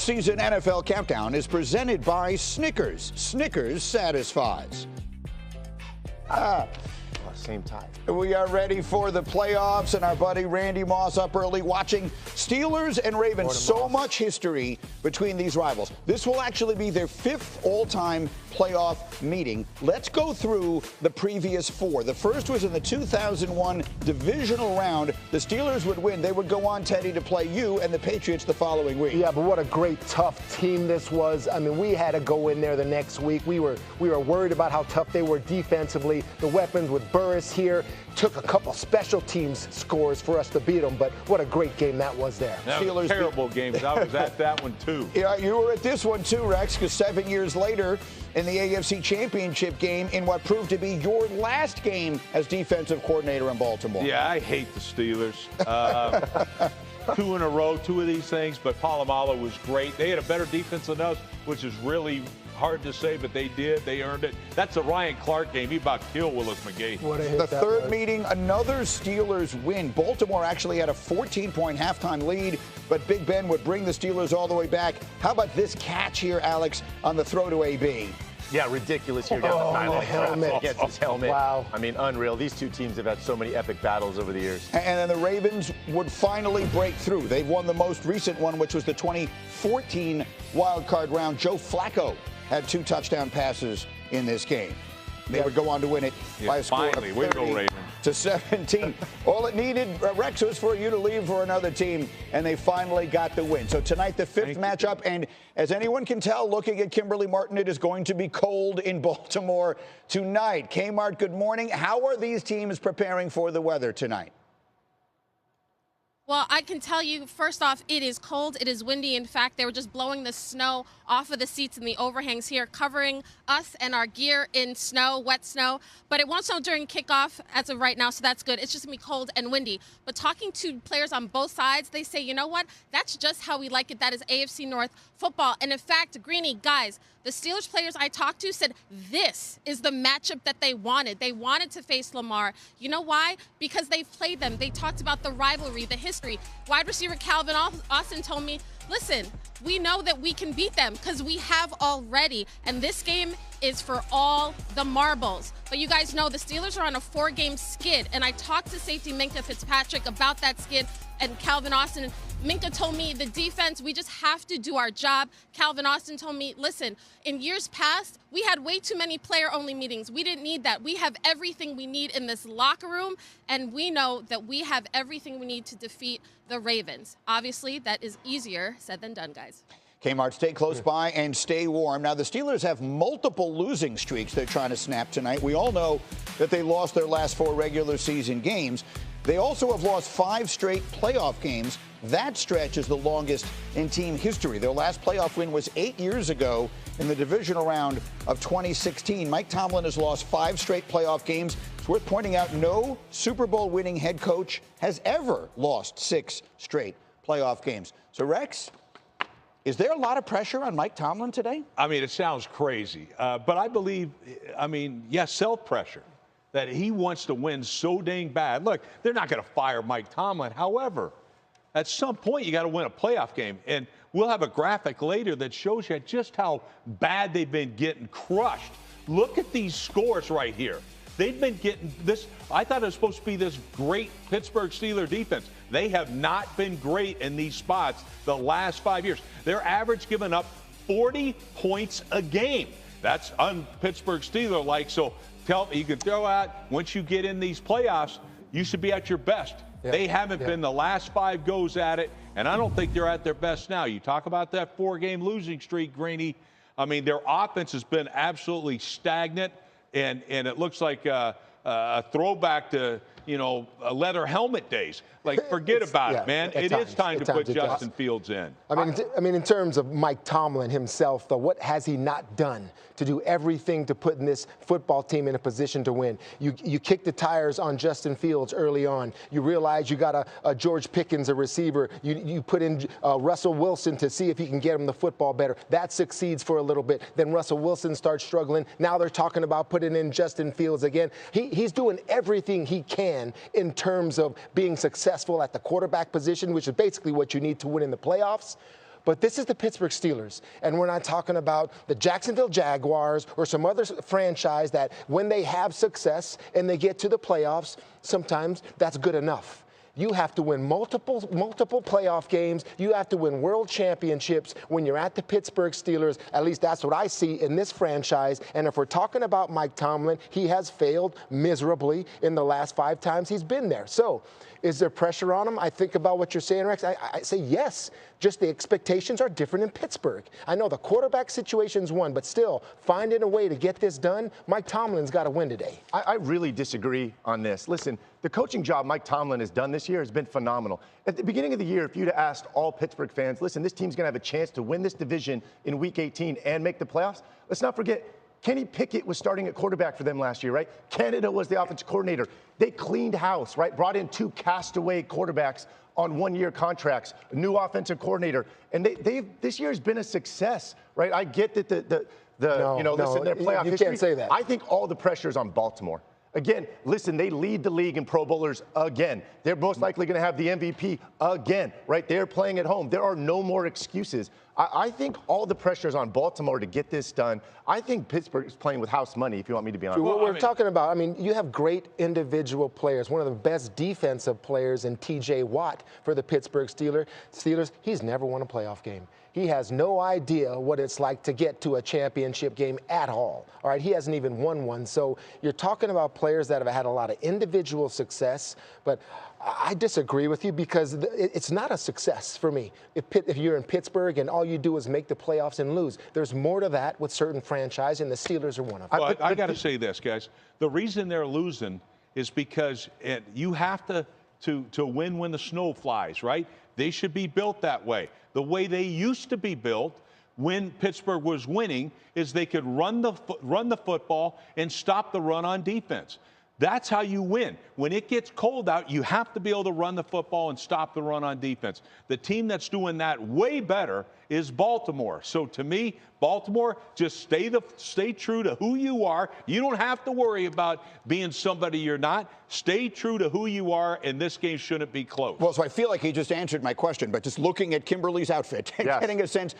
Postseason NFL Countdown is presented by Snickers. Snickers satisfies. Same time. We are ready for the playoffs, and our buddy Randy Moss up early watching Steelers and Ravens. So much history between these rivals. This will actually be their 5th all-time playoff meeting. Let's go through the previous 4. The first was in the 2001 divisional round. The Steelers would win. They would go on, Teddy, to play you and the Patriots the following week. Yeah, but what a great, tough team this was. I mean, we had to go in there the next week. We were worried about how tough they were defensively. The weapons with Burris here. Took a couple special teams scores for us to beat them, but what a great game that was there. That was a terrible game. I was at that one, too. Yeah, you were at this one, too, Rex, because 7 years later in the AFC Championship game in what proved to be your last game as defensive coordinator in Baltimore. Yeah, I hate the Steelers. 2 in a row, 2 of these things, but Polamalu was great. They had a better defense than us, which is really hard to say, but they did. They earned it. That's a Ryan Clark game. He about killed Willis McGahee. The third meeting, another Steelers win. Baltimore actually had a 14-point halftime lead, but Big Ben would bring the Steelers all the way back. How about this catch here, Alex, on the throw to AB? Yeah, ridiculous here down the sideline. Helmet. Gets his helmet. Wow. I mean, unreal. These two teams have had so many epic battles over the years. And then the Ravens would finally break through. They've won the most recent one, which was the 2014 wild card round. Joe Flacco had 2 touchdown passes in this game. They would go on to win it by a score of 30-17. All it needed, Rex, was for you to leave for another team, and they finally got the win. So tonight, the 5th matchup, and as anyone can tell, looking at Kimberly Martin, it is going to be cold in Baltimore tonight. Kmart, good morning. How are these teams preparing for the weather tonight? Well, I can tell you, first off, it is cold. It is windy. In fact, they were just blowing the snow off of the seats and the overhangs here, covering us and our gear in snow, wet snow. But it won't snow during kickoff as of right now, so that's good. It's just going to be cold and windy. But talking to players on both sides, they say, you know what? That's just how we like it. That is AFC North football. And in fact, Greeny, guys, the Steelers players I talked to said this is the matchup that they wanted. They wanted to face Lamar. You know why? Because they've played them. They talked about the rivalry, the history. Wide receiver Calvin Austin told me, listen, we know that we can beat them because we have already. And this game is for all the marbles. But you guys know the Steelers are on a 4-game skid. And I talked to safety Minkah Fitzpatrick about that skid and Calvin Austin. Minkah told me the defense, we just have to do our job. Calvin Austin told me, listen, in years past, we had way too many player-only meetings. We didn't need that. We have everything we need in this locker room, and we know that we have everything we need to defeat the Ravens. Obviously, that is easier said than done, guys. Kmart, stay close by and stay warm. Now, the Steelers have multiple losing streaks they're trying to snap tonight. We all know that they lost their last 4 regular season games. They also have lost 5 straight playoff games. That stretch is the longest in team history. Their last playoff win was 8 years ago in the divisional round of 2016. Mike Tomlin has lost 5 straight playoff games. It's worth pointing out no Super Bowl winning head coach has ever lost 6 straight playoff games. So, Rex, is there a lot of pressure on Mike Tomlin today? I mean, it sounds crazy, but I believe, yes, self-pressure, that he wants to win so dang bad. Look, they're not going to fire Mike Tomlin. However, at some point, you got to win a playoff game. And we'll have a graphic later that shows you just how bad they've been getting crushed. Look at these scores right here. They've been getting this. I thought it was supposed to be this great Pittsburgh Steelers defense. They have not been great in these spots the last 5 years. They're average giving up 40 points a game. That's un-Pittsburgh Steeler-like. So you can throw out, once you get in these playoffs, you should be at your best. Yeah. They haven't been the last 5 goes at it, and I don't think they're at their best now. You talk about that 4-game losing streak, Greeny. I mean, their offense has been absolutely stagnant, and it looks like a throwback to, leather helmet days. Like, forget about it, man. It is time to put Justin Fields in. I mean, in terms of Mike Tomlin himself, though, what has he not done to do everything to put this football team in a position to win? You kick the tires on Justin Fields early on. You realize you got a George Pickens, a receiver. You put in Russell Wilson to see if he can get him the football better. That succeeds for a little bit. Then Russell Wilson starts struggling. Now they're talking about putting in Justin Fields again. He's doing everything he can in terms of being successful at the quarterback position, which is basically what you need to win in the playoffs. But this is the Pittsburgh Steelers, and we're not talking about the Jacksonville Jaguars or some other franchise that when they have success and they get to the playoffs, sometimes that's good enough. You have to win multiple playoff games. You have to win world championships when you're at the Pittsburgh Steelers. At least that's what I see in this franchise. And if we're talking about Mike Tomlin, he has failed miserably in the last 5 times he's been there. So is there pressure on him? I think about what you're saying, Rex. I say yes. Just the expectations are different in Pittsburgh. I know the quarterback situation's one, but still, finding a way to get this done, Mike Tomlin's got to win today. I really disagree on this. Listen, the coaching job Mike Tomlin has done this year has been phenomenal. At the beginning of the year, if you'd have asked all Pittsburgh fans, listen, this team's going to have a chance to win this division in Week 18 and make the playoffs, let's not forget, Kenny Pickett was starting at quarterback for them last year, right? Canada was the offensive coordinator. They cleaned house, right? Brought in 2 castaway quarterbacks on 1-year contracts, a new offensive coordinator. And this year has been a success, right? I get that their playoff history. You can't say that. I think all the pressure is on Baltimore. Again, listen, they lead the league in Pro Bowlers again. They're most likely going to have the MVP again, right? They're playing at home. There are no more excuses. I think all the pressure is on Baltimore to get this done. I think Pittsburgh is playing with house money, if you want me to be honest. What we're talking about, you have great individual players. One of the best defensive players in T.J. Watt for the Pittsburgh Steelers. He's never won a playoff game. He has no idea what it's like to get to a championship game at all. All right, he hasn't even won one. So you're talking about players that have had a lot of individual success, but I disagree with you because it's not a success for me. If you're in Pittsburgh and all you do is make the playoffs and lose, there's more to that with certain franchises, and the Steelers are one of them. Well, I got to say this, guys. The reason they're losing is because you have to win when the snow flies, right? They should be built that way. The way they used to be built when Pittsburgh was winning is they could run the football and stop the run on defense. That's how you win. When it gets cold out, you have to be able to run the football and stop the run on defense. The team that's doing that way better is Baltimore. So to me, Baltimore, just stay true to who you are. You don't have to worry about being somebody you're not. Stay true to who you are, and this game shouldn't be close. Well, so I feel like he just answered my question, but just looking at Kimberly's outfit and getting a sense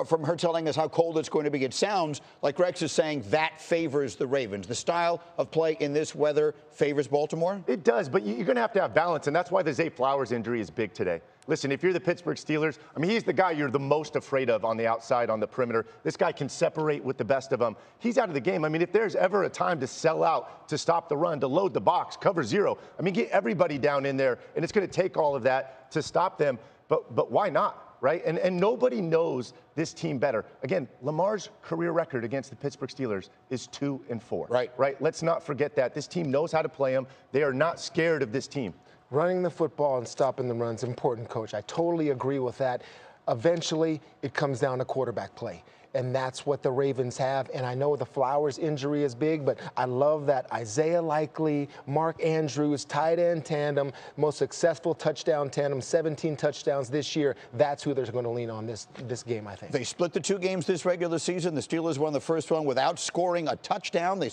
from her telling us how cold it's going to be, it sounds like Rex is saying that favors the Ravens. The style of play in this weather favors Baltimore? It does, but you're going to have balance, and that's why the Zay Flowers injury is big today. Listen, if you're the Pittsburgh Steelers, he's the guy you're the most afraid of on the outside, on the perimeter. This guy can separate with the best of them. He's out of the game. If there's ever a time to sell out, to stop the run, to load the box, cover zero, get everybody down in there, and it's going to take all of that to stop them. But why not, right? And nobody knows this team better. Again, Lamar's career record against the Pittsburgh Steelers is 2-4. Right? Let's not forget that. This team knows how to play them. They are not scared of this team. Running the football and stopping the run is important, Coach. I totally agree with that. Eventually, it comes down to quarterback play. And that's what the Ravens have. And I know the Flowers injury is big, but I love that Isaiah Likely, Mark Andrews, tight end tandem, most successful touchdown tandem, 17 touchdowns this year. That's who they're going to lean on this game, I think. They split the 2 games this regular season. The Steelers won the first one without scoring a touchdown. They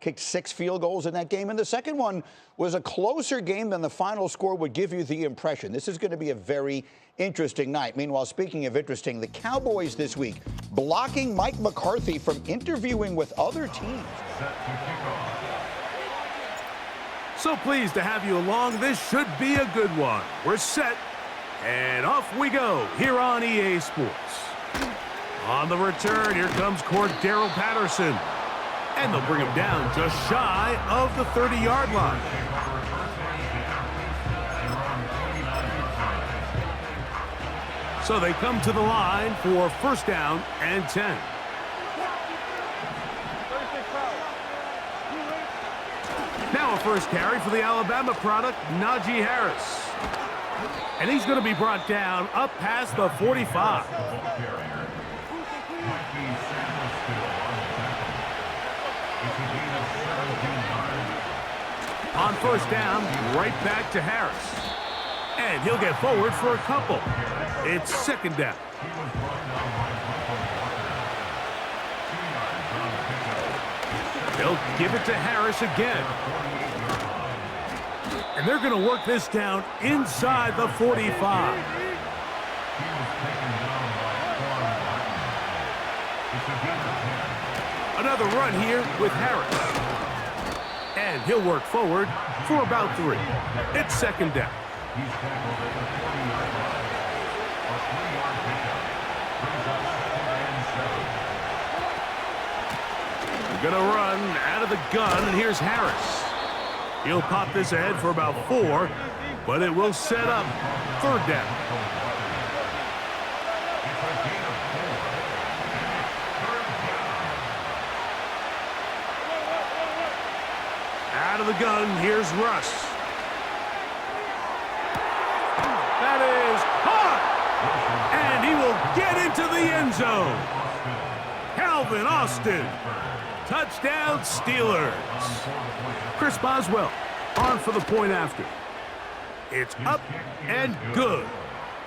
kicked 6 field goals in that game. And the second one was a closer game than the final score would give you the impression. This is going to be a very interesting night. Meanwhile, speaking of interesting, the Cowboys this week blocking Mike McCarthy from interviewing with other teams. So pleased to have you along. This should be a good one. We're set, and off we go here on EA Sports. On the return, here comes Cordero Patterson. And they'll bring him down just shy of the 30-yard line. So they come to the line for first down and 10. Now a first carry for the Alabama product, Najee Harris. And he's going to be brought down up past the 45. On first down, right back to Harris. And he'll get forward for a couple. It's second down. They'll give it to Harris again. And they're going to work this down inside the 45. Another run here with Harris. And he'll work forward for about 3. It's second down. We're going to run out of the gun, and here's Harris. He'll pop this ahead for about 4, but it will set up third down. Out of the gun, here's Russ. That is caught! And he will get into the end zone. Calvin Austin. Touchdown, Steelers. Chris Boswell on for the point after. It's up and good.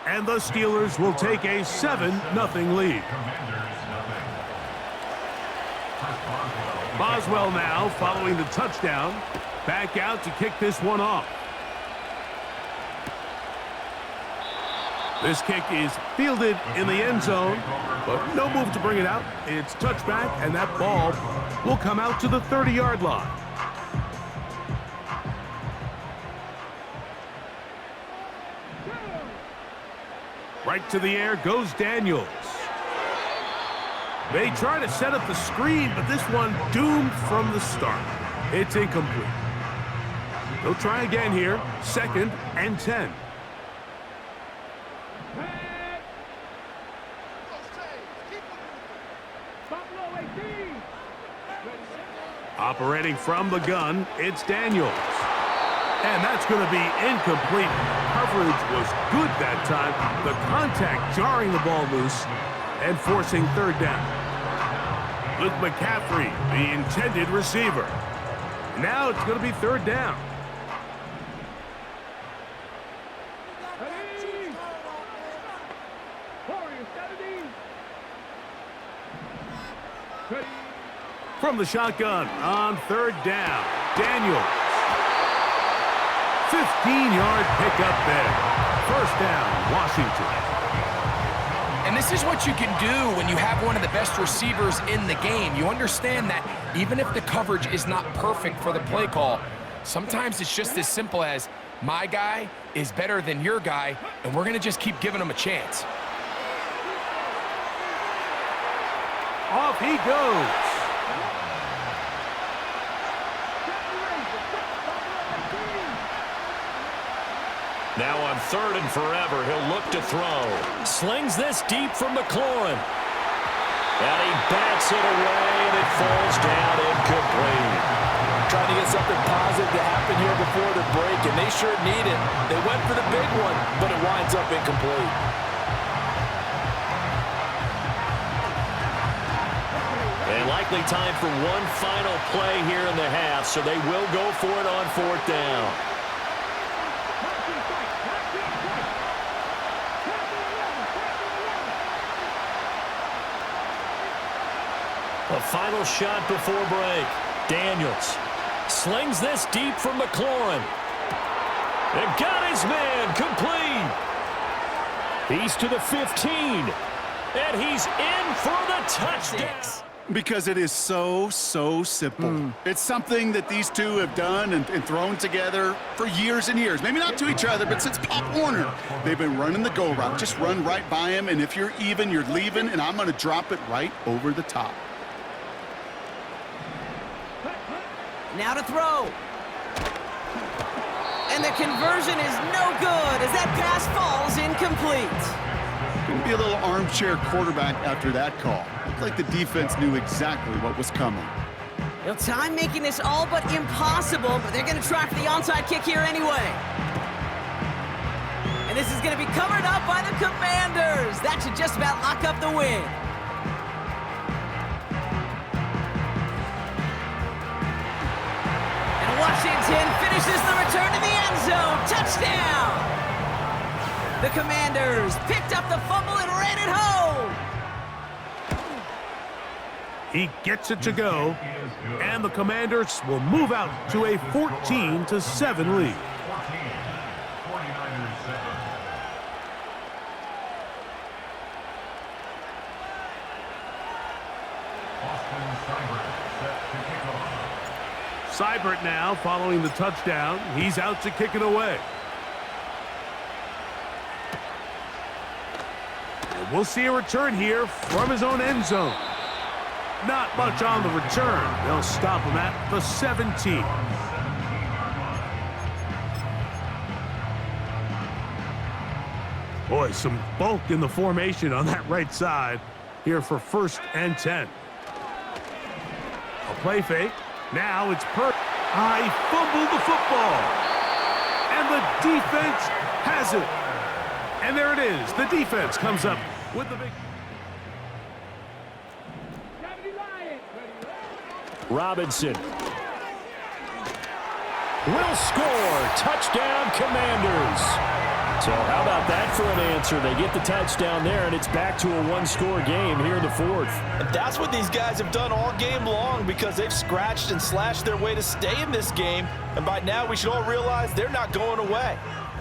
And the Steelers will take a 7-0 lead. Boswell now following the touchdown. Back out to kick this one off. This kick is fielded in the end zone, but no move to bring it out. It's touchback, and that ball will come out to the 30-yard line. Right to the air goes Daniels. They try to set up the screen, but this one doomed from the start. It's incomplete. They'll try again here, 2nd and 10. Operating from the gun, it's Daniels. And that's going to be incomplete. Coverage was good that time. The contact jarring the ball loose and forcing third down. Luke McCaffrey, the intended receiver. Now it's going to be third down. From the shotgun on third down, Daniels. 15-yard pickup there. First down, Washington. And this is what you can do when you have one of the best receivers in the game. You understand that even if the coverage is not perfect for the play call, sometimes it's just as simple as my guy is better than your guy, and we're going to just keep giving him a chance. Off he goes. Now on 3rd and forever, he'll look to throw. Slings this deep from McLaurin. And he bats it away, and it falls down incomplete. Trying to get something positive to happen here before the break, and they sure need it. They went for the big one, but it winds up incomplete. And likely time for one final play here in the half, so they will go for it on 4th down. A final shot before break. Daniels slings this deep from McLaurin. And got his man complete. He's to the 15. And he's in for the touchdown. Because it is so simple. It's something that these two have done and thrown together for years and years. Maybe not to each other, but since Pop Warner. They've been running the go route. Just run right by him, and if you're even, you're leaving, and I'm going to drop it right over the top. Now to throw. And the conversion is no good as that pass falls incomplete. Going to be a little armchair quarterback after that call. Looked like the defense knew exactly what was coming. You know, time making this all but impossible, but they're going to try for the onside kick here anyway. And this is going to be covered up by the Commanders. That should just about lock up the win. Washington finishes the return to the end zone. Touchdown! The Commanders picked up the fumble and ran it home. He gets it to go, and the Commanders will move out to a 14-7 lead. Seibert now following the touchdown. He's out to kick it away. And we'll see a return here from his own end zone. Not much on the return. They'll stop him at the 17. Boy, some bulk in the formation on that right side here for 1st and 10. A play fake. Now it's he fumbled the football. And the defense has it. And there it is. The defense comes up with the big... Robinson will score. Touchdown, Commanders. So how about that for an answer? They get the touchdown there, and it's back to a one-score game here in the 4th. And that's what these guys have done all game long because they've scratched and slashed their way to stay in this game. And by now, we should all realize they're not going away.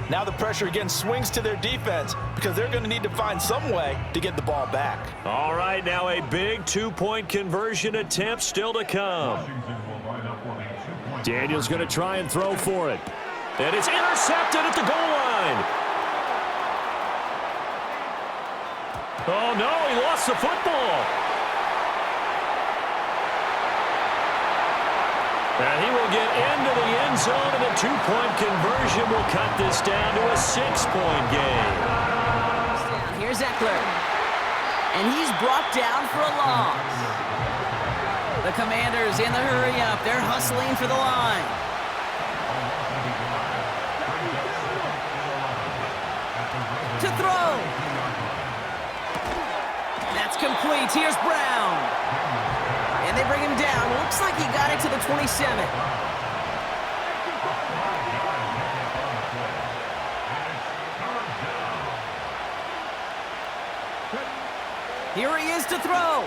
Now the pressure again swings to their defense because they're going to need to find some way to get the ball back. All right, now a big two-point conversion attempt still to come. Daniels going to try and throw for it. And it's intercepted at the goal line. Oh, no, he lost the football. And he will get into the end zone, and a two-point conversion will cut this down to a 6-point game. Here's Eckler. And he's brought down for a loss. The Commanders in the hurry-up. They're hustling for the line. To throw. That's complete. Here's Brown. And they bring him down. Looks like he got it to the 27. Here he is to throw.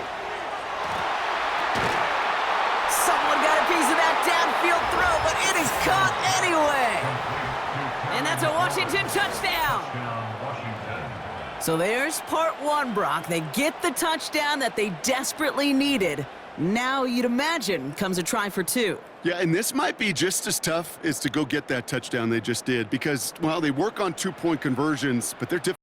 Someone got a piece of that downfield throw, but it is caught anyway. And that's a Washington touchdown. So there's part one, Brock. They get the touchdown that they desperately needed. Now, you'd imagine, comes a try for 2. Yeah, and this might be just as tough as to go get that touchdown they just did because, well, they work on two-point conversions, but they're difficult.